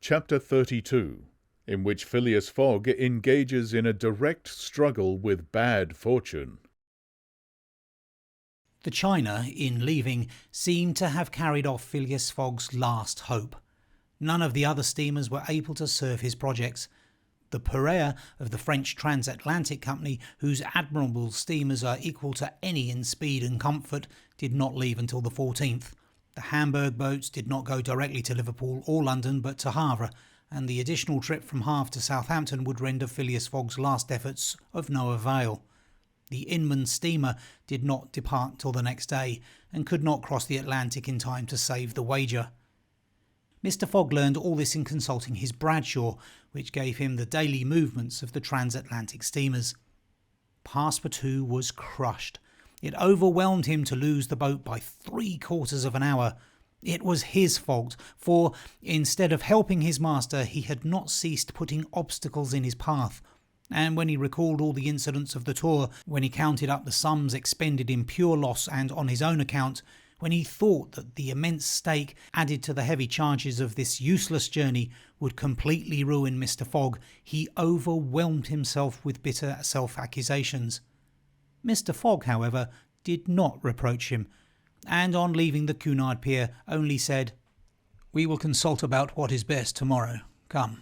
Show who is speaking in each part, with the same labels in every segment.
Speaker 1: Chapter 32, in which Phileas Fogg engages in a direct struggle with bad fortune.
Speaker 2: The China, in leaving, seemed to have carried off Phileas Fogg's last hope. None of the other steamers were able to serve his projects. The Piraeus of the French Transatlantic Company, whose admirable steamers are equal to any in speed and comfort, did not leave until the 14th. The Hamburg boats did not go directly to Liverpool or London but to Havre, and the additional trip from Havre to Southampton would render Phileas Fogg's last efforts of no avail. The Inman steamer did not depart till the next day, and could not cross the Atlantic in time to save the wager. Mr. Fogg learned all this in consulting his Bradshaw, which gave him the daily movements of the transatlantic steamers. Passepartout was crushed. It overwhelmed him to lose the boat by 3/4 of an hour. It was his fault, for instead of helping his master, he had not ceased putting obstacles in his path. And when he recalled all the incidents of the tour, when he counted up the sums expended in pure loss and on his own account, when he thought that the immense stake added to the heavy charges of this useless journey would completely ruin Mr. Fogg, he overwhelmed himself with bitter self-accusations. Mr. Fogg, however, did not reproach him, and on leaving the Cunard pier only said, "We will consult about what is best tomorrow. Come."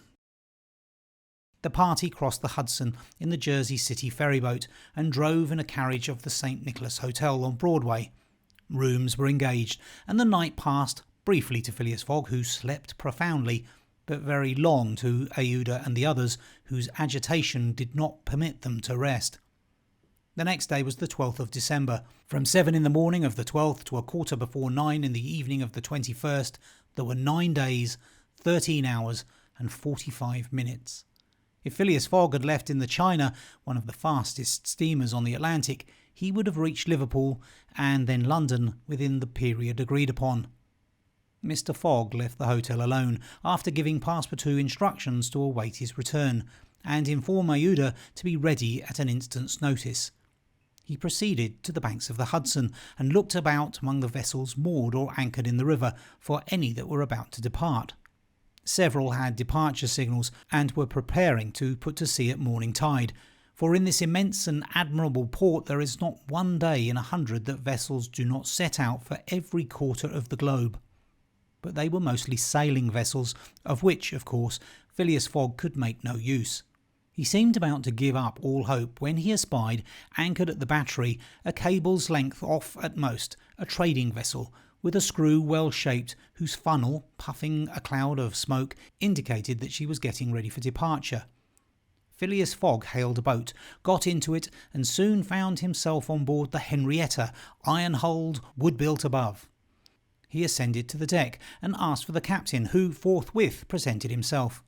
Speaker 2: The party crossed the Hudson in the Jersey City ferryboat and drove in a carriage of the St. Nicholas Hotel on Broadway. Rooms were engaged, and the night passed briefly to Phileas Fogg, who slept profoundly, but very long to Aouda and the others, whose agitation did not permit them to rest. The next day was the 12th of December. From 7 in the morning of the 12th to 9:15 in the evening of the 21st, there were 9 days, 13 hours and 45 minutes. If Phileas Fogg had left in the China, one of the fastest steamers on the Atlantic, he would have reached Liverpool and then London within the period agreed upon. Mr. Fogg left the hotel alone, after giving Passepartout instructions to await his return, and inform Aouda to be ready at an instant's notice. He proceeded to the banks of the Hudson, and looked about among the vessels moored or anchored in the river for any that were about to depart. Several had departure signals, and were preparing to put to sea at morning tide, for in this immense and admirable port there is not one day in 100 that vessels do not set out for every quarter of the globe. But they were mostly sailing vessels, of which, of course, Phileas Fogg could make no use. He seemed about to give up all hope when he espied, anchored at the battery, a cable's length off at most, a trading vessel, with a screw well shaped, whose funnel, puffing a cloud of smoke, indicated that she was getting ready for departure. Phileas Fogg hailed a boat, got into it, and soon found himself on board the Henrietta, iron-hulled, wood-built above. He ascended to the deck and asked for the captain, who forthwith presented himself.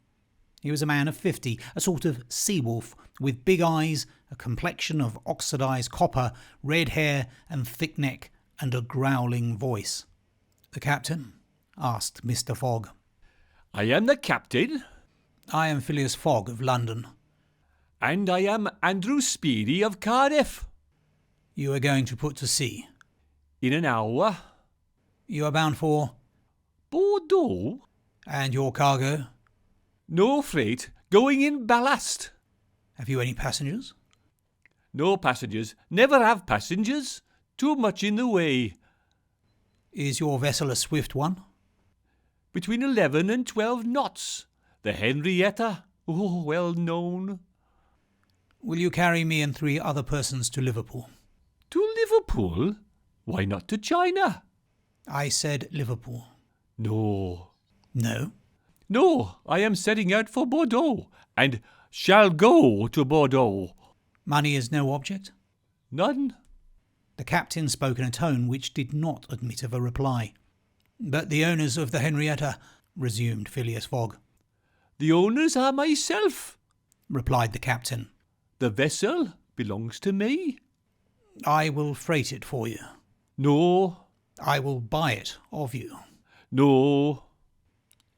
Speaker 2: He was a man of 50, a sort of sea-wolf, with big eyes, a complexion of oxidized copper, red hair and thick neck, and a growling voice. "The captain?" asked Mr. Fogg.
Speaker 3: "I am the captain."
Speaker 2: "I am Phileas Fogg of London."
Speaker 3: "And I am Andrew Speedy of Cardiff."
Speaker 2: "You are going to put to sea?"
Speaker 3: "In an hour."
Speaker 2: "You are bound for?"
Speaker 3: "Bordeaux."
Speaker 2: "And your cargo?"
Speaker 3: "No freight, going in ballast."
Speaker 2: "Have you any passengers?"
Speaker 3: "No passengers, never have passengers. Too much in the way."
Speaker 2: "Is your vessel a swift one?"
Speaker 3: "Between 11 and 12 knots. The Henrietta, well known."
Speaker 2: "Will you carry me and 3 other persons to Liverpool?"
Speaker 3: "To Liverpool? Why not to China?"
Speaker 2: "I said Liverpool."
Speaker 3: "No."
Speaker 2: "No?"
Speaker 3: "No, I am setting out for Bordeaux, and shall go to Bordeaux."
Speaker 2: "Money is no object?"
Speaker 3: "None."
Speaker 2: The captain spoke in a tone which did not admit of a reply. "But the owners of the Henrietta," resumed Phileas Fogg.
Speaker 3: "The owners are myself,"
Speaker 2: replied the captain.
Speaker 3: "The vessel belongs to me."
Speaker 2: "I will freight it for you."
Speaker 3: "No."
Speaker 2: "I will buy it of you."
Speaker 3: "No."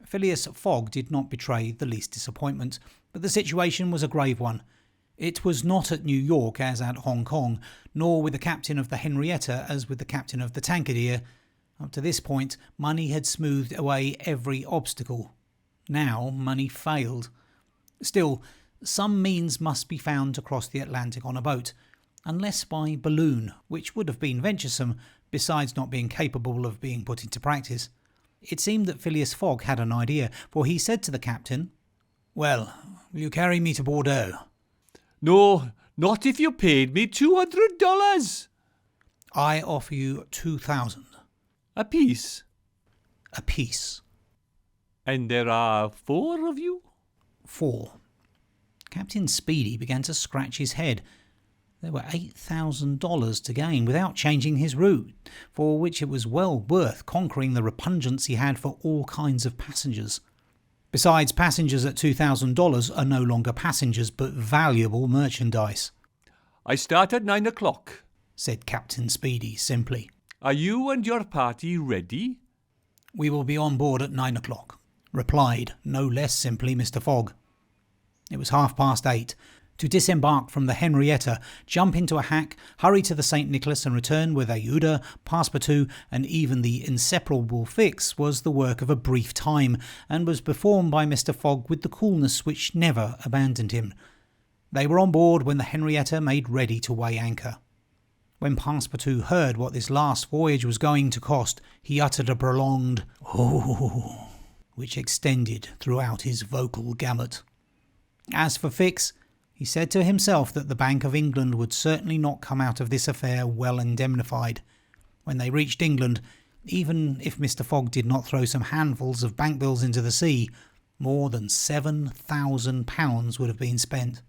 Speaker 2: Phileas Fogg did not betray the least disappointment, but the situation was a grave one. It was not at New York as at Hong Kong, nor with the captain of the Henrietta as with the captain of the Tankadere. Up to this point, money had smoothed away every obstacle. Now money failed. Still, some means must be found to cross the Atlantic on a boat, unless by balloon, which would have been venturesome, besides not being capable of being put into practice. It seemed that Phileas Fogg had an idea, for he said to the captain, "Well, will you carry me to Bordeaux?"
Speaker 3: "No, not if you paid me $200.
Speaker 2: "I offer you 2,000.
Speaker 3: A piece.
Speaker 2: Apiece."
Speaker 3: And there are 4 of you?"
Speaker 2: 4. Captain Speedy began to scratch his head. There were $8,000 to gain without changing his route, for which it was well worth conquering the repugnance he had for all kinds of passengers. Besides, passengers at $2,000 are no longer passengers but valuable merchandise.
Speaker 3: "I start at 9 o'clock.
Speaker 2: Said Captain Speedy simply.
Speaker 3: Are you and your party ready?"
Speaker 2: "We will be on board at 9 o'clock, replied no less simply Mr. Fogg. It was 8:30. To disembark from the Henrietta, jump into a hack, hurry to the St. Nicholas and return with Aouda, Passepartout and even the inseparable Fix was the work of a brief time, and was performed by Mr. Fogg with the coolness which never abandoned him. They were on board when the Henrietta made ready to weigh anchor. When Passepartout heard what this last voyage was going to cost, he uttered a prolonged "Oh," which extended throughout his vocal gamut. As for Fix, he said to himself that the Bank of England would certainly not come out of this affair well indemnified. When they reached England, even if Mr. Fogg did not throw some handfuls of bank bills into the sea, more than £7,000 would have been spent.